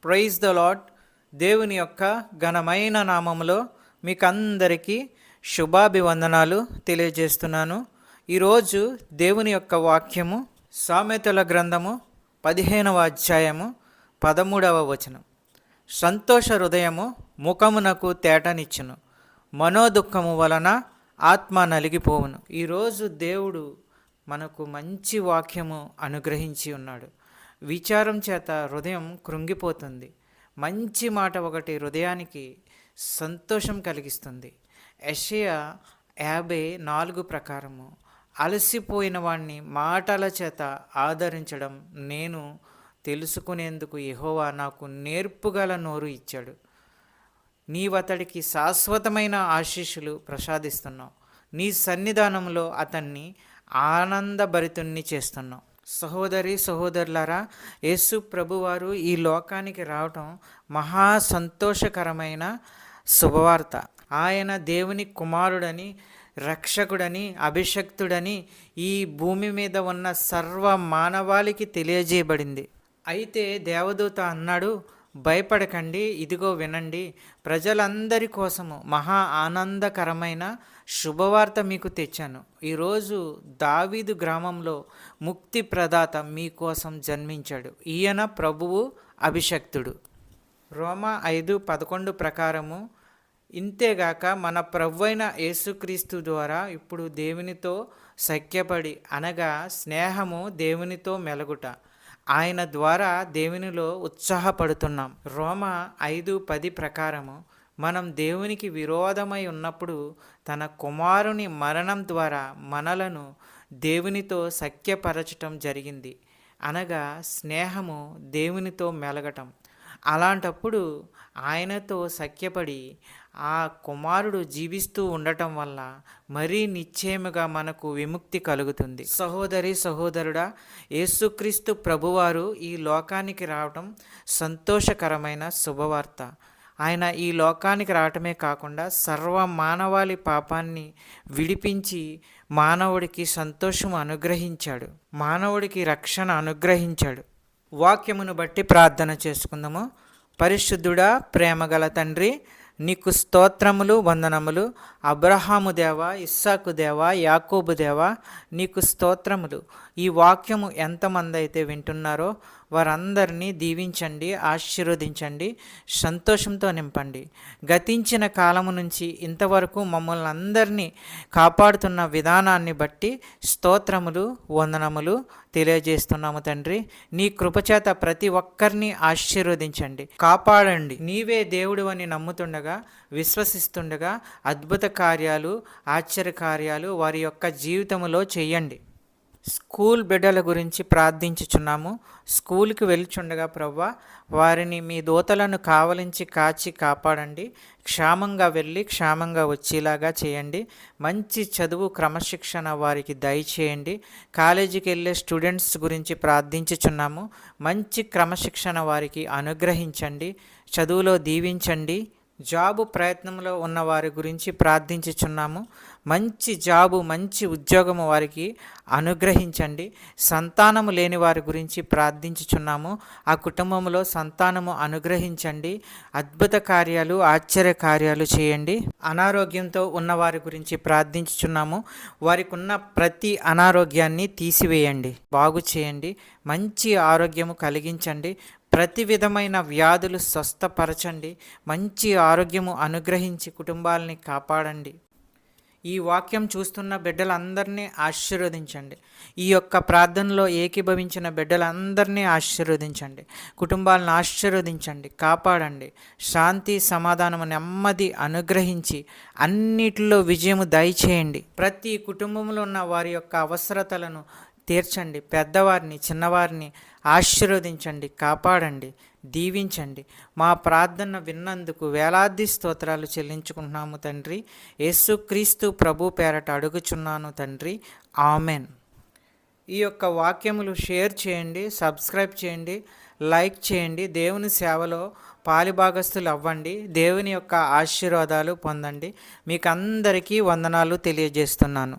Praise the lord. దేవుని యొక్క ఘనమైన నామములో మీకు అందరికీ శుభాభివందనాలు తెలియజేస్తున్నాను. ఈరోజు దేవుని యొక్క వాక్యము సామెతల గ్రంథము 15వ అధ్యాయము 13వ వచనం. సంతోష హృదయము ముఖమునకు తేటనిచ్చును, మనోదుఃఖము వలన ఆత్మ నలిగిపోవును. ఈరోజు దేవుడు మనకు మంచి వాక్యము అనుగ్రహించి ఉన్నాడు. విచారం చేత హృదయం కృంగిపోతుంది. మంచి మాట ఒకటి హృదయానికి సంతోషం కలిగిస్తుంది. యెషయా 54 ప్రకారము అలసిపోయిన వాణ్ణి మాటల చేత ఆదరించడం నేను తెలుసుకునేందుకు యెహోవా నాకు నేర్పుగల నోరు ఇచ్చాడు. నీవతడికి శాశ్వతమైన ఆశీస్సులు ప్రసాదిస్తున్నావు. నీ సన్నిధానంలో అతన్ని ఆనందభరితుణ్ణి చేస్తున్నావు. సహోదరి సహోదరులారా, యేసు ప్రభువారు ఈ లోకానికి రావటం మహా సంతోషకరమైన శుభవార్త. ఆయన దేవుని కుమారుడని, రక్షకుడని, అభిషక్తుడని ఈ భూమి మీద ఉన్న సర్వ మానవాళికి తెలియజేయబడింది. అయితే దేవదూత అన్నాడు, భయపడకండి, ఇదిగో వినండి, ప్రజలందరి కోసము మహా ఆనందకరమైన శుభవార్త మీకు తెచ్చాను. ఈరోజు దావీదు గ్రామంలో ముక్తి ప్రదాత మీకోసం జన్మించాడు. ఈయన ప్రభువు అభిషక్తుడు. రోమా 5:11 ప్రకారము ఇంతేగాక మన ప్రభువైన యేసుక్రీస్తు ద్వారా ఇప్పుడు దేవునితో సఖ్యపడి, అనగా స్నేహము దేవునితో మెలగుట, ఆయన ద్వారా దేవునిలో ఉత్సాహపడుతున్నాం. రోమా 5:10 ప్రకారము మనం దేవునికి విరోధమై ఉన్నప్పుడు తన కుమారుని మరణం ద్వారా మనలను దేవునితో సఖ్యపరచటం జరిగింది, అనగా స్నేహము దేవునితో మెలగటం. అలాంటప్పుడు ఆయనతో సఖ్యపడి ఆ కుమారుడు జీవిస్తూ ఉండటం వల్ల మరీ నిశ్చయముగా మనకు విముక్తి కలుగుతుంది. సహోదరి సహోదరుడా, యేసుక్రీస్తు ప్రభువారు ఈ లోకానికి రావటం సంతోషకరమైన శుభవార్త. ఆయన ఈ లోకానికి రావటమే కాకుండా సర్వ మానవాళి పాపాన్ని విడిపించి మానవుడికి సంతోషం అనుగ్రహించాడు, మానవుడికి రక్షణ అనుగ్రహించాడు. వాక్యమును బట్టి ప్రార్థన చేసుకుందాము. పరిశుద్ధుడా, ప్రేమగల తండ్రి, నీకు స్తోత్రములు, వందనములు. అబ్రహాము దేవా, ఇస్సాకు దేవా, యాకోబు దేవా, నీకు స్తోత్రములు. ఈ వాక్యము ఎంతమంది అయితే వింటున్నారో వారందరినీ దీవించండి, ఆశీర్వదించండి, సంతోషంతో నింపండి. గతించిన కాలము నుంచి ఇంతవరకు మమ్మల్ని అందరినీ కాపాడుతున్న విధానాన్ని బట్టి స్తోత్రములు, వందనములు తెలియజేస్తున్నాము తండ్రి. నీ కృపచేత ప్రతి ఒక్కరిని ఆశీర్వదించండి, కాపాడండి. నీవే దేవుడు అని నమ్ముతుండగా, విశ్వసిస్తుండగా అద్భుత కార్యాలు, ఆశ్చర్య కార్యాలు వారి యొక్క జీవితంలో చేయండి. స్కూల్ బిడ్డల గురించి ప్రార్థించుచున్నాము. స్కూల్కి వెళ్చుండగా ప్రవ్వా, వారిని మీ దూతలను కావలించి కాచి కాపాడండి. క్షేమంగా వెళ్ళి క్షేమంగా వచ్చేలాగా చేయండి. మంచి చదువు, క్రమశిక్షణ వారికి దయచేయండి. కాలేజీకి వెళ్ళే స్టూడెంట్స్ గురించి ప్రార్థించుచున్నాము. మంచి క్రమశిక్షణ వారికి అనుగ్రహించండి, చదువులో దీవించండి. జాబు ప్రయత్నంలో ఉన్న వారి గురించి ప్రార్థించుచున్నాము. మంచి జాబు, మంచి ఉద్యోగము వారికి అనుగ్రహించండి. సంతానము లేని వారి గురించి ప్రార్థించుచున్నాము. ఆ కుటుంబంలో సంతానము అనుగ్రహించండి. అద్భుత కార్యాలు, ఆశ్చర్య కార్యాలు చేయండి. అనారోగ్యంతో ఉన్న వారి గురించి ప్రార్థించుచున్నాము. వారికి ఉన్న ప్రతి అనారోగ్యాన్ని తీసివేయండి, బాగు చేయండి. మంచి ఆరోగ్యము కలిగించండి. ప్రతి విధమైన వ్యాధులు స్వస్థపరచండి. మంచి ఆరోగ్యము అనుగ్రహించి కుటుంబాలని కాపాడండి. ఈ వాక్యం చూస్తున్న బిడ్డలందరినీ ఆశీర్వదించండి. ఈ యొక్క ప్రార్థనలో ఏకీభవించిన బిడ్డలందరినీ ఆశీర్వదించండి. కుటుంబాలను ఆశీర్వదించండి, కాపాడండి. శాంతి, సమాధానము, నెమ్మది అనుగ్రహించి అన్నిటిలో విజయము దయచేయండి. ప్రతి కుటుంబంలో ఉన్న వారి యొక్క అవసరతలను తీర్చండి. పెద్దవారిని, చిన్నవారిని ఆశీర్వదించండి, కాపాడండి, దీవించండి. మా ప్రార్థన విన్నందుకు వేలాది స్తోత్రాలు చెల్లించుకుంటున్నాము తండ్రి. యేసుక్రీస్తు ప్రభు పేరట అడుగుచున్నాను తండ్రి, ఆమెన్. ఈ యొక్క వాక్యములు షేర్ చేయండి, సబ్స్క్రైబ్ చేయండి, లైక్ చేయండి. దేవుని సేవలో పాలిభాగస్తులు అవ్వండి. దేవుని యొక్క ఆశీర్వాదాలు పొందండి. మీకు అందరికీ వందనాలు తెలియజేస్తున్నాను.